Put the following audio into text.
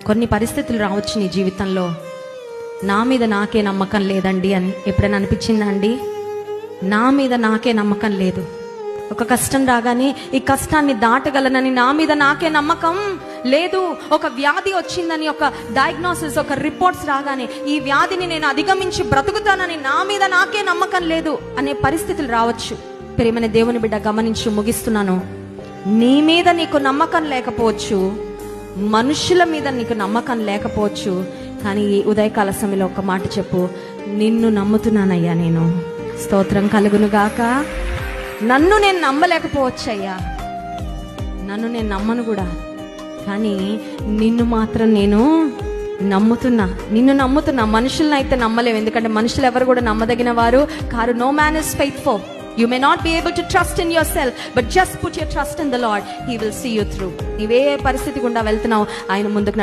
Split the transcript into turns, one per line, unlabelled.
కొన్ని పరిస్థితులు రావచ్చు నీ జీవితంలో, నా మీద నాకే నమ్మకం లేదండి అని ఎప్పుడైనా అనిపించిందా అండి? నా మీద నాకే నమ్మకం లేదు. ఒక కష్టం రాగానే ఈ కష్టాన్ని దాటగలనని నా మీద నాకే నమ్మకం లేదు. ఒక వ్యాధి వచ్చిందని, ఒక డయాగ్నోసిస్, ఒక రిపోర్ట్స్ రాగానే ఈ వ్యాధిని నేను అధిగమించి బ్రతుకుతానని నా మీద నాకే నమ్మకం లేదు అనే పరిస్థితులు రావచ్చు. ప్రియమైన దేవుని బిడ్డ గమనించు, ముగిస్తున్నాను. నీ మీద నీకు నమ్మకం లేకపోవచ్చు, మనుషుల మీద నీకు నమ్మకం లేకపోవచ్చు, కానీ ఈ ఉదయకాల సమయంలో ఒక మాట చెప్పు, నిన్ను నమ్ముతున్నానయ్యా నేను. స్తోత్రం కలుగును గాక. నన్ను నేను నమ్మలేకపోవచ్చయ్యా, నన్ను నేను నమ్మను కూడా, కానీ నిన్ను మాత్రం నేను నమ్ముతున్నా. నిన్ను నమ్ముతున్నా. మనుషులను అయితే నమ్మలేవు, ఎందుకంటే మనుషులు ఎవరు కూడా నమ్మదగిన వారు కారు. No man is faithful. You may not be able to trust in yourself, but just put your trust in the Lord. He will see you through. నీవే పరిస్థితి గుండా వెళ్తున్నావు, ఆయన ముందుకు